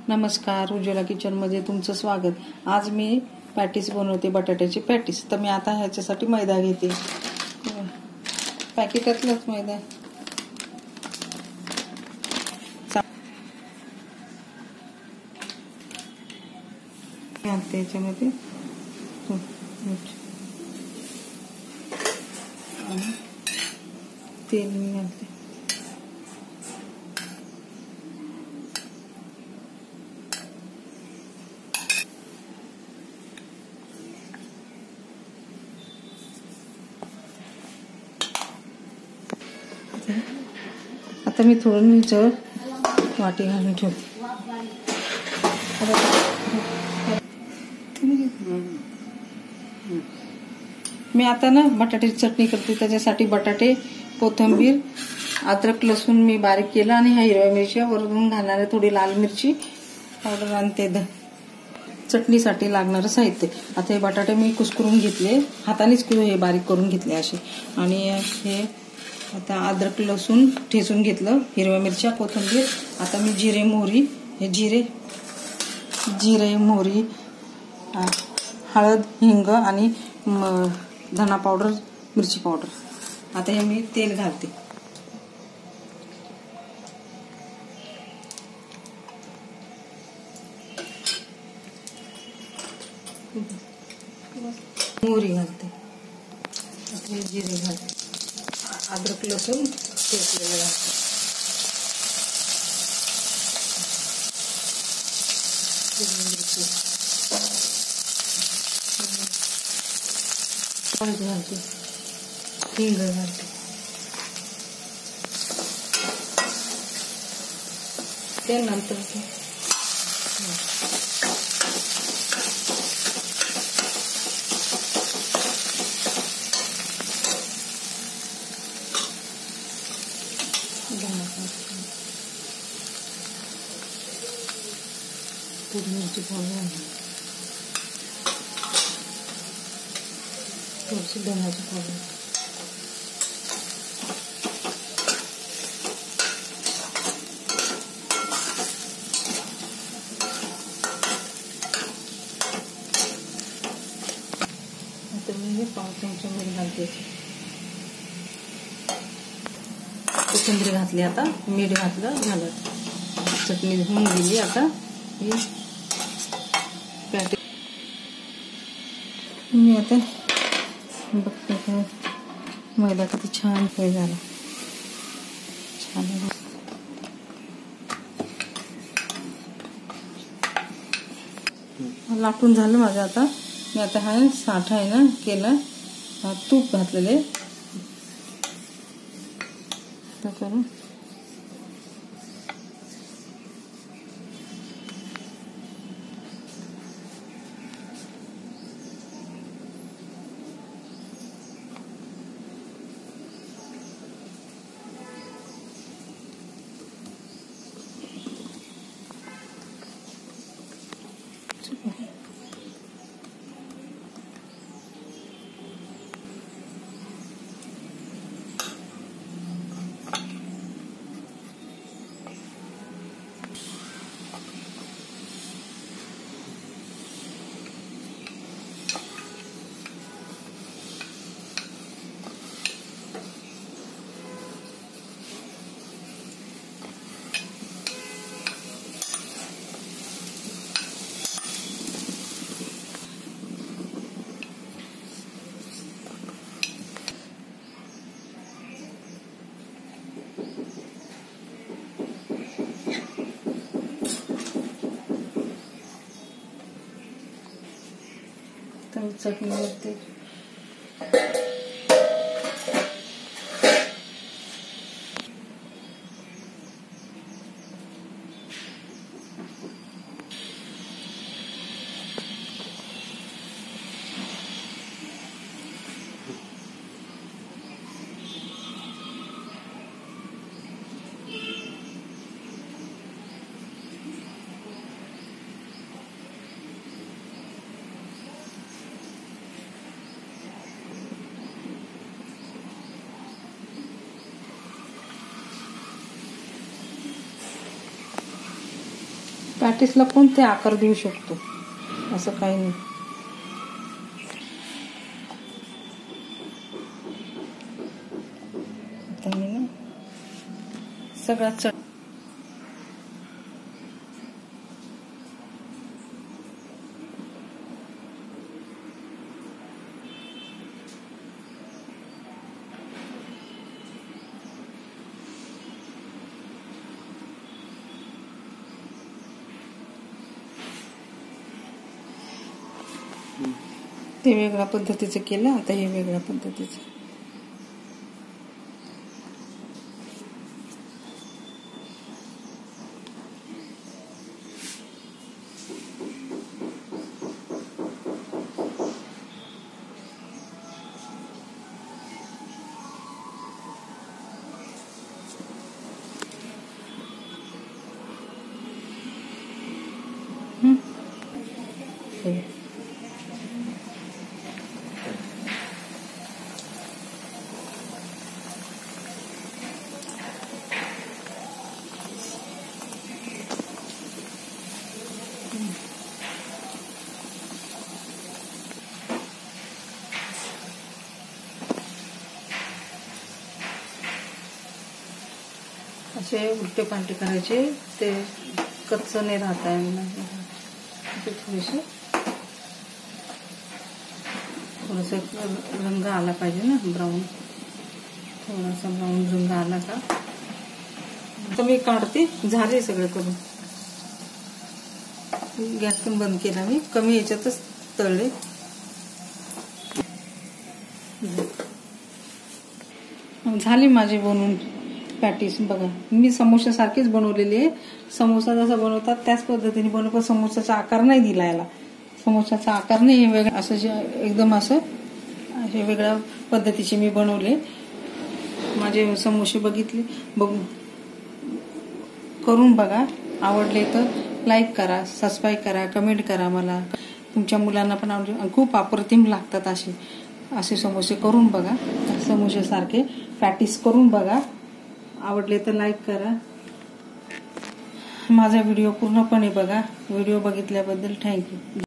नमस्कार, उज्ज्वला किचनमध्ये तुमचं स्वागत. आज मी पॅटीस बनवते, बटाट्याची पॅटीस. तर मी आता ह्याच्यासाठी मैदा घेते, पॅकेटातलाच मैदा. घालते याच्यामध्ये तेल मी घालते. आता मी थोडं ह्याच्यावर वाटी घालून ठेवते. मी आता ना बटाट्याची चटणी करते. त्याच्यासाठी बटाटे, कोथिंबीर, अद्रक, लसूण मी बारीक केलं आणि ह्या हिरव्या मिरच्या वरून घालणार आहे. थोडी लाल मिरची पावडर आणि ते चटणीसाठी लागणारं साहित्य. आता हे बटाटे मी कुस्करून घेतले, हातानेच हे बारीक करून घेतले असे. आणि हे आता अद्रक लसूण ठेचून घेतलं, हिरव्या मिरच्या, कोथिंबीर. आता मी जिरे मोहरी, हे जिरे मोहरी, हळद, हिंग आणि धना पावडर, मिरची पावडर. आता हे मी तेल घालते. मोहरी घालते. आता हे जिरे घालते, अद्रक लसूण ठेचलेलं घालते. हळद घालते, हिंग घालते. ते नंतर मिरची पावडर, थोडीशी धन्याची पावडर. आता मी पाव चमचा मीठ घालते. कोथिंबीर घातली, आता मीठ घातलं, झालं. चटणी होऊन गेली. आता ही पॅटीस मी आता बघते का मैदा किती छान फ्राय झाला. छान लाटून झालं माझं. आता मी आता हा साठा आहे ना केला, तूप घातलेले करून चटणी वरती. पॅटीसला कोणते आकार देऊ शकतो, असं काही नाही. आता मी ना सगळ्यात ते वेगळ्या पद्धतीचं केलं. आता हे वेगळ्या पद्धतीचं. असे उलटे पालटे करायचे, ते कच्चं नाही राहता येणार. थोडंसं रंग आला पाहिजे ना, ब्राऊन. थोडासा ब्राऊन रंग आला का तर मी काढते. झाले सगळं करून. गॅस पण बंद केला मी. कमी याच्यातच तळले. झाले माझे बनवून पॅटीस. बघा, मी समोसासारखीच बनवलेली आहे. समोसा जसा बनवतात त्याच पद्धतीने बनव, पण समोसाचा आकार नाही दिला याला. समोसाचा आकार नाही वेगळा, असं एकदम असं वेगळ्या पद्धतीचे मी बनवले. माझे समोसे बघून करून बघा. आवडले तर लाईक करा, सबस्क्राईब करा, कमेंट करा. मला तुमच्या मुलांना पण आवडले. खूप अप्रतिम लागतात असे समोसे. करून बघा. समोसेसारखे पॅटीस करून बघा. आवडले तर लाईक करा. माझा व्हिडिओ पूर्णपणे बघा. व्हिडिओ बघितल्याबद्दल थँक्यू.